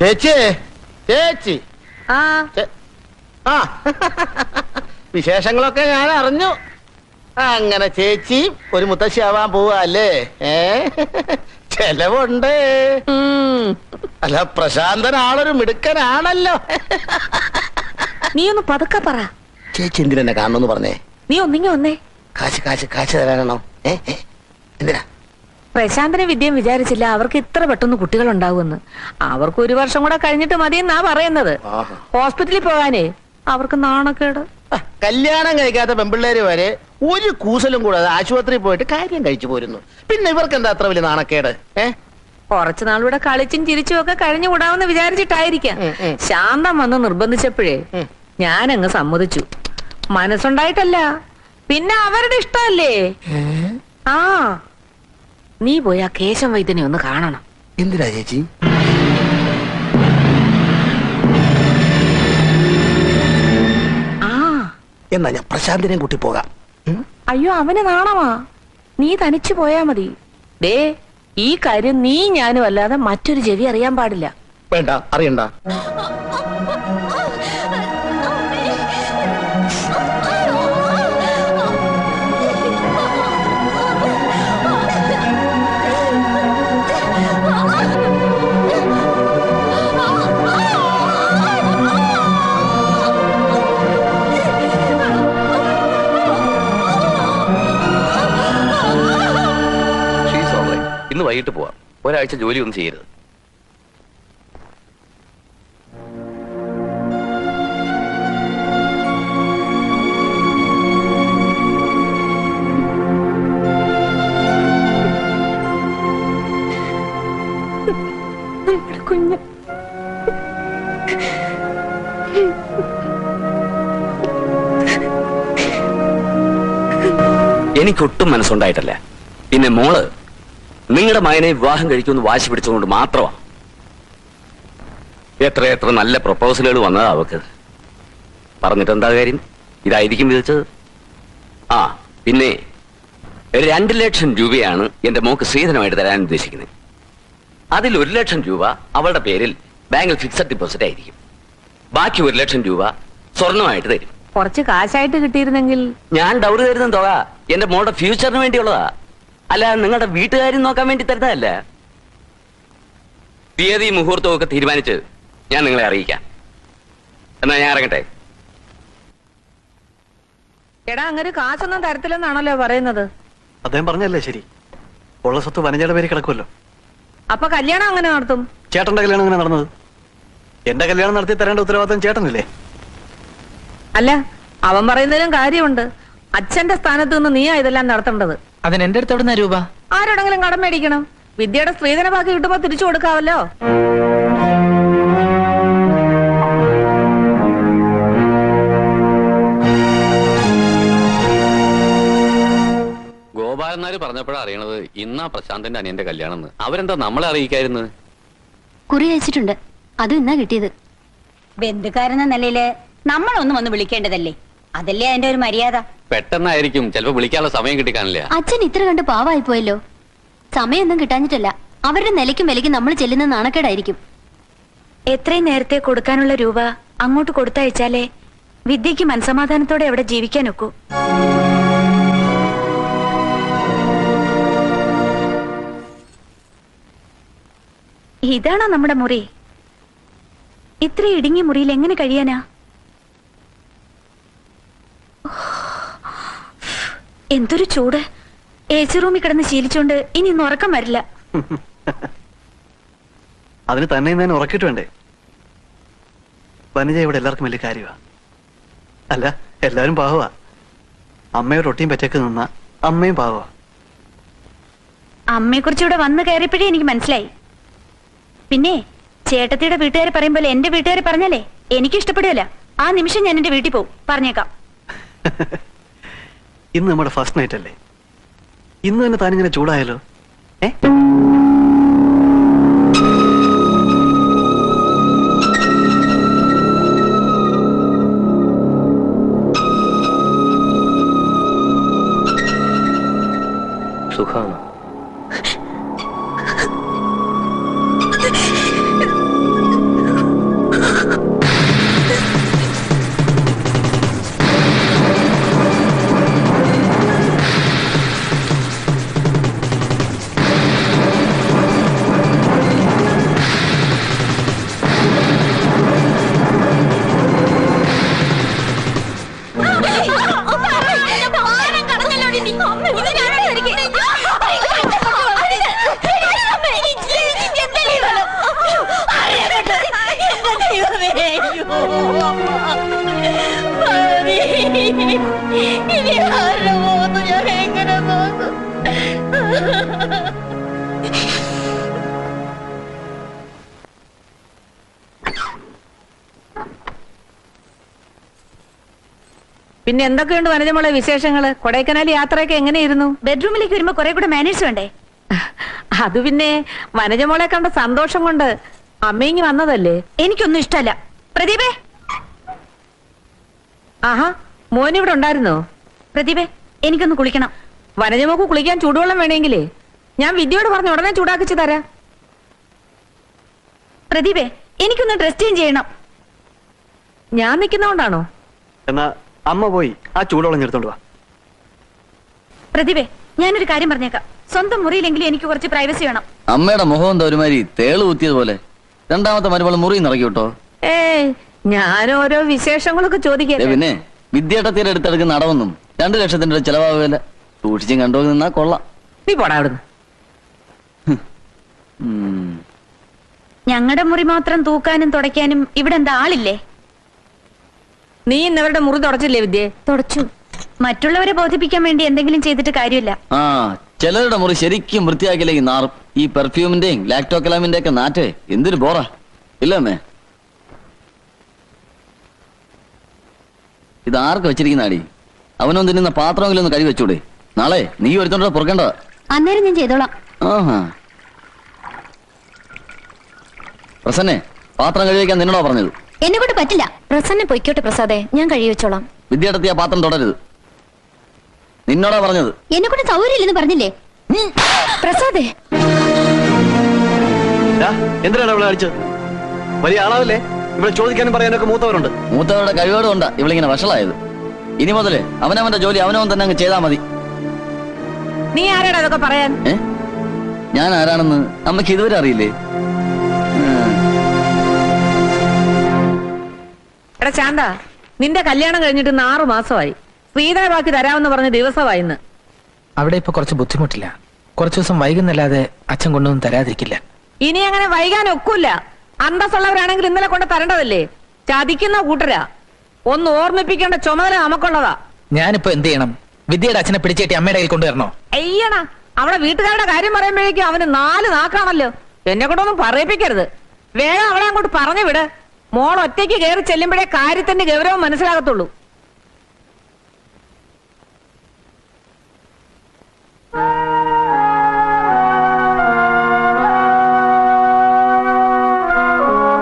ചേച്ചി ചേച്ചി ആ ആ വിശേഷങ്ങളൊക്കെ ഞാൻ അറിഞ്ഞു. അങ്ങനെ ചേച്ചി ഒരു മുത്തശ്ശിയാവാൻ പോവാ അല്ലേ? ചെലവുണ്ട്. അല്ല, പ്രശാന്തൻ ആളൊരു മിടുക്കനാണല്ലോ. നീ ഒന്ന് പതുക്കെ പറ. ചേച്ചി എന്തിനെന്നെ കാണണമെന്ന് പറഞ്ഞേ? നീ ഒന്നിങ്ങി വന്നേ. കാശ് കാശ് കാശ് തരാനാണോ? എന്തിനാ? പ്രശാന്തനെ വിദ്യം വിചാരിച്ചില്ല അവർക്ക് ഇത്ര പെട്ടെന്ന് കുട്ടികൾ ഉണ്ടാവുമെന്ന്. അവർക്ക് 1 വർഷം കൂടെ കഴിഞ്ഞിട്ട് മതിയെന്നാ പറയുന്നത്. ഹോസ്പിറ്റലിൽ പോകാനേ അവർക്ക് നാണക്കേട്. കല്യാണം കഴിക്കാത്ത പെൺപിള്ളേര് വരെ ഒരു കൂസലും കൂടാതെ ആശുപത്രിയിൽ പോയിട്ട് കാര്യം കഴിച്ചു പോരുന്നു. പിന്നെ ഇവർക്ക് എന്താ അത്ര വലിയ നാണക്കേട്? കുറച്ചു നാളിവിടെ കളിച്ചും ചിരിച്ചും ഒക്കെ കഴിഞ്ഞു കൂടാമെന്ന് വിചാരിച്ചിട്ടായിരിക്കാം. ശാന്തം വന്ന് നിർബന്ധിച്ചപ്പോഴേ ഞാനങ്ങ് സമ്മതിച്ചു. മനസ്സുണ്ടായിട്ടല്ല, പിന്നെ അവരുടെ ഇഷ്ടമല്ലേ. ആ നീ പോയി ആ കേശം വൈദ്യനെ ഒന്ന് കാണണം. എന്തിനാ ചേച്ചി? എന്നാ ഞാൻ പ്രശാന്തിനെയും കൂട്ടി പോകാം. അയ്യോ, അവന് നാണമാ. നീ തനിച്ചു പോയാ മതി. ദേ, ഈ കാര്യം നീ ഞാനും അല്ലാതെ മറ്റൊരു ചെവി അറിയാൻ പാടില്ല. വേണ്ട, അറിയണ്ട. ഇന്ന് വൈകിട്ട് പോവാം. ഒരാഴ്ച ജോലിയൊന്നും ചെയ്യരുത്. കുഞ്ഞ് എനിക്കൊട്ടും മനസ്സുണ്ടായിട്ടല്ല. പിന്നെ മോള് നിങ്ങളുടെ മകനെ വിവാഹം കഴിക്കുമെന്ന് വാശി പിടിച്ചുകൊണ്ട് മാത്രമാണ്. എത്ര നല്ല പ്രപ്പോസലുകൾ വന്നതാ അവക്ക്. പറഞ്ഞിട്ട് എന്താ കാര്യം? ഇതായിരിക്കും വിധിച്ചത്. ആ പിന്നെ 2 ലക്ഷം രൂപയാണ് എന്റെ മോക്ക് സ്ത്രീധനമായിട്ട് തരാൻ ഉദ്ദേശിക്കുന്നത്. അതിൽ 1 ലക്ഷം രൂപ അവളുടെ പേരിൽ ബാങ്കിൽ ഫിക്സഡ് ഡെപ്പോസിറ്റ് ആയിരിക്കും. ബാക്കി 1 ലക്ഷം രൂപ സ്വർണമായിട്ട് തരും. കുറച്ച് കാശായിട്ട് കിട്ടിയിരുന്നെങ്കിൽ. ഞാൻ ഡൗറി തരുന്ന തുക എന്റെ മോളുടെ ഫ്യൂച്ചറിന് വേണ്ടിയുള്ളതാ, അല്ല നിങ്ങളുടെ വീട്ടുകാരും നോക്കാൻ വേണ്ടി തരുന്നതല്ല. തീയതി മുഹൂർത്തവും ഒക്കെ തീരുമാനിച്ച് ഞാൻ നിങ്ങളെ അറിയിക്കാം. എന്നാ ഞാൻ ഇറങ്ങട്ടെ. എടാ, അങ്ങനെ കാശൊന്നും തരത്തില്ലെന്നാണല്ലോ പറയുന്നത്. അദ്ദേഹം പറഞ്ഞല്ലേ ശരി. ഉള്ള സ്വത്ത് വനജയുടെ പേര് കിടക്കുമല്ലോ. അപ്പൊ കല്യാണം അങ്ങനെ നടത്തും? ചേട്ടന്റെ കല്യാണം അങ്ങനെ നടന്നത്? എന്റെ കല്യാണം നടത്തി തരേണ്ട ഉത്തരവാദിത്തം ചേട്ടനല്ലേ? അല്ല, അവൻ പറയുന്നതിലും കാര്യമുണ്ട്. അച്ഛന്റെ സ്ഥാനത്ത് നിന്ന് നീയാ ഇതെല്ലാം നടത്തേണ്ടത്. അതിന് എന്റെ അടുത്ത് എവിടുന്ന രൂപ? ആരോടെങ്കിലും കടം മേടിക്കണം. വിദ്യയുടെ സ്ത്രീധന ബാക്കി കിട്ടുമ്പോ തിരിച്ചു കൊടുക്കാവല്ലോ. ഗോപാലന്മാര് പറഞ്ഞപ്പോഴാണ് അറിയണത് ഇന്നാ പ്രശാന്തന്റെ അനിയന്റെ കല്യാണം. അവരെന്താ നമ്മളെ അറിയിക്കായിരുന്നു? കുറി അയച്ചിട്ടുണ്ട്, അതും ഇന്നാ കിട്ടിയത്. ബന്ധുക്കാരെന്ന നിലയില് നമ്മളൊന്നും വന്ന് വിളിക്കേണ്ടതല്ലേ? അതല്ലേ അതിന്റെ ഒരു മര്യാദ. പെട്ടെന്നായിരിക്കും, ചിലപ്പോ വിളിക്കാനുള്ള സമയം കിട്ടിക്കാനില്ല. അച്ഛൻ ഇത്ര കണ്ട് പാവായി പോയല്ലോ. സമയമൊന്നും കിട്ടാഞ്ഞിട്ടല്ല, അവരുടെ നിലയ്ക്കും വിലയ്ക്കും നമ്മൾ ചെല്ലുന്ന നാണക്കേടായിരിക്കും. എത്രയും നേരത്തെ കൊടുക്കാനുള്ള രൂപ അങ്ങോട്ട് കൊടുത്തയച്ചാലേ വിദ്യക്ക് മനസമാധാനത്തോടെ അവിടെ ജീവിക്കാനൊക്കൂ. ഇതാണോ നമ്മുടെ മുറി? ഇത്ര ഇടുങ്ങിയ മുറിയിൽ എങ്ങനെ കഴിയാനാ? എന്തൊരു ചൂട്! AC റൂമിൽ കിടന്ന് ശീലിച്ചോണ്ട് ഇനി ഇന്ന് ഉറക്കം വരില്ല. അതിന് തന്നെ ഞാൻ ഉറക്കിട്ട് വേണ്ടേ? വനജ ഇവിടെ എല്ലാവർക്കും വലിയ കാര്യമാ. അല്ല, എല്ലാവരും പാവമാ. അമ്മയോട് ഒട്ടിയും പറ്റൊക്കെ നിന്ന അമ്മയും പാവമാ. അമ്മയെ കുറിച്ച് ഇവിടെ വന്നു കയറിയപ്പോഴേ എനിക്ക് മനസ്സിലായി. പിന്നെ ചേട്ടത്തിയുടെ വീട്ടുകാരെ പറയും പോലെ എന്റെ വീട്ടുകാരെ പറഞ്ഞാലേ എനിക്ക് ഇഷ്ടപ്പെടുകയല്ല. ആ നിമിഷം ഞാൻ എന്റെ വീട്ടിൽ പോകും, പറഞ്ഞേക്കാം. ഇന്ന് നമ്മുടെ ഫസ്റ്റ് നൈറ്റ് അല്ലേ? ഇന്ന് തന്നെ താനിങ്ങനെ ചൂടായാലോ? സുഖാണ്. ഇനി ആരുടെ പോകുന്നു ഞാൻ എങ്ങനെ പോകും? പിന്നെ എന്തൊക്കെയുണ്ട് വനജമോളെ വിശേഷങ്ങള്? കൊടൈക്കനാൽ യാത്രയൊക്കെ എങ്ങനെയിരുന്നു? ബെഡ്റൂമിലേക്ക് വരുമ്പോ കുറെ കൂടെ മാനേഴ്സ് വേണ്ടേ? അത് പിന്നെ വനജമോളെ കണ്ട സന്തോഷം കൊണ്ട് അമ്മയിങ്ങി വന്നതല്ലേ. എനിക്കൊന്നും ഇഷ്ടല്ല. പ്രദീപേ, ആഹാ, മോനിവിടെ ഉണ്ടായിരുന്നോ? പ്രദീപേ, എനിക്കൊന്ന് കുളിക്കണം. വനജമോക്ക് കുളിക്കാൻ ചൂടുവെള്ളം വേണമെങ്കിലേ ഞാൻ വിദ്യയോട് പറഞ്ഞ് ഉടനെ ചൂടാക്കിച്ചു തരാം. പ്രദീപേ, എനിക്കൊന്ന് ഡ്രസ് ചേഞ്ച് ചെയ്യണം. ഞാൻ നിൽക്കുന്നോണ്ടാണോ? എന്നാ അമ്മ പോയി ആ ചൂടോളം എടുത്തോണ്ട് വാ. പ്രദീപേ, ഞാനൊരു കാര്യം പറഞ്ഞേക്കാം. സ്വന്തം മുറിയിലെങ്കിലും എനിക്ക് കുറച്ച് പ്രൈവസി വേണം. അമ്മയുടെ മുഖം എന്താ ഒരുമാതിരി തേള് കുത്തിയതുപോലെ. രണ്ടാമത്തെ മരുമകൾ മുറി നിറക്കി വിട്ടോ? ഏയ്, ഞാൻ ഓരോ വിശേഷങ്ങളൊക്കെ ചോദിക്കല്ലേ. പിന്നെ വിദ്യാട്ടത്തിയുടെ അടുത്തെടുക്കുന്ന അടവൊന്നും 2 ലക്ഷത്തിന്റെ ചെലവാകുകയല്ല. സൂക്ഷിച്ചും കണ്ടു നിന്നാ കൊള്ളാം. നീ പോടാ അവിടുന്ന്. ഞങ്ങളുടെ മുറി മാത്രം തൂക്കാനും തുടയ്ക്കാനും ഇവിടെ എന്താ ആളില്ലേ? നീ ഇന്നവരുടെ മുറി തുടച്ചില്ലേ വിദ്യേ? തുടച്ചു. മറ്റുള്ളവരെ ബോധിപ്പിക്കാൻ വേണ്ടി എന്തെങ്കിലും ചെയ്തിട്ട് കാര്യമില്ല. ആ, ചിലരുടെ മുറി ശരിക്കും വൃത്തിയാക്കിയില്ലെങ്കിൽ നാറും. ഈ പെർഫ്യൂമിന്റെയും ലാക്ടോകലാമിന്റെ ഒക്കെ നാറ്റേ എന്തൊരു ബോറാ, ഇല്ലമ്മേ? ഇത് ആർക്ക് വെച്ചിരിക്കുന്നാടി? അവനൊന്നും തിന്നുന്ന പാത്രമെങ്കിലും ഒന്ന് കഴുകി വെച്ചൂടെ? നാളെ നീ ഒരുത്തോണ്ട് പുറക്കേണ്ടതാ. അന്നേരം ഞാൻ ചെയ്തോളാം. ആഹാ, പ്രസന്നെ പാത്രം കഴുകിക്കാൻ നിന്നോടാ പറഞ്ഞത്. എന്നെ കൊണ്ട് പറ്റില്ല. പ്രസന്നെ പൊയ്ക്കോട്ടെ പ്രസാദേ, ഞാൻ കഴുകി വെച്ചോളാം. വിദ്യാർത്ഥി ആ പാത്രം തുടരുത്, നിന്നോടാ പറഞ്ഞത്. എന്നെ കൊണ്ട് സൗകര്യമില്ലെന്ന് പറഞ്ഞില്ലേ പ്രസാദേ? എന്തിനാണ് അവളെ അടിച്ചത്? വലിയ ആളാവില്ലേ? ഇവിടെ ചോദിക്കാനും പറയാനൊക്കെ മൂത്തവരുണ്ട്. മൂത്തവരുടെ കഴിവുകൾ കൊണ്ടാ ഇവളിങ്ങനെ വഷളായത്. ഇനി മുതലേ അവനവന്റെ ജോലി അവനവൻ തന്നെ അങ്ങ് ചെയ്താൽ മതി. നീ ആരാടാ അതൊക്കെ പറയാൻ? ഞാൻ ആരാണെന്ന് അമ്മയ്ക്ക് ഇതുവരെ അറിയില്ലേ? എടാ ശാന്ത, നിന്റെ കല്യാണം കഴിഞ്ഞിട്ട് 6 മാസമായി. ശ്രീധര ബാക്കി തരാമെന്ന് പറഞ്ഞ ദിവസമായി ഇന്ന്. അവിടെ ഇപ്പൊ കുറച്ച് ബുദ്ധിമുട്ടില്ല. കുറച്ചു ദിവസം വൈകുന്നല്ലാതെ അച്ഛൻ കൊണ്ടൊന്നും തരാതിരിക്കില്ല. ഇനി അങ്ങനെ വൈകാൻ ഒക്കില്ല. അന്തസ്സുള്ളവരാണെങ്കിൽ ഇന്നലെ കൊണ്ട് തരേണ്ടതല്ലേ? ചതിക്കുന്ന കൂട്ടരാ. ഒന്ന് ഓർമ്മിപ്പിക്കേണ്ട ചുമതല നമുക്കുള്ളതാ. ഞാനിപ്പോ എന്ത് ചെയ്യണം? വിദ്യയുടെ അച്ഛനെ പിടിച്ചേറ്റി അമ്മയുടെ കയ്യിൽ കൊണ്ടുവരണോ? അയ്യണ, അവിടെ വീട്ടുകാരുടെ കാര്യം പറയുമ്പോഴേക്കും അവന് 4 നാക്കാണല്ലോ. എന്നെ കൊണ്ടൊന്നും പറയിപ്പിക്കരുത്. വേഗം അവളെ അങ്ങോട്ട് പറഞ്ഞു വിട്. മോൾ ഒറ്റയ്ക്ക് കയറി ചെല്ലുമ്പോഴേ കാര്യത്തിന്റെ ഗൗരവം മനസ്സിലാകത്തുള്ളൂ.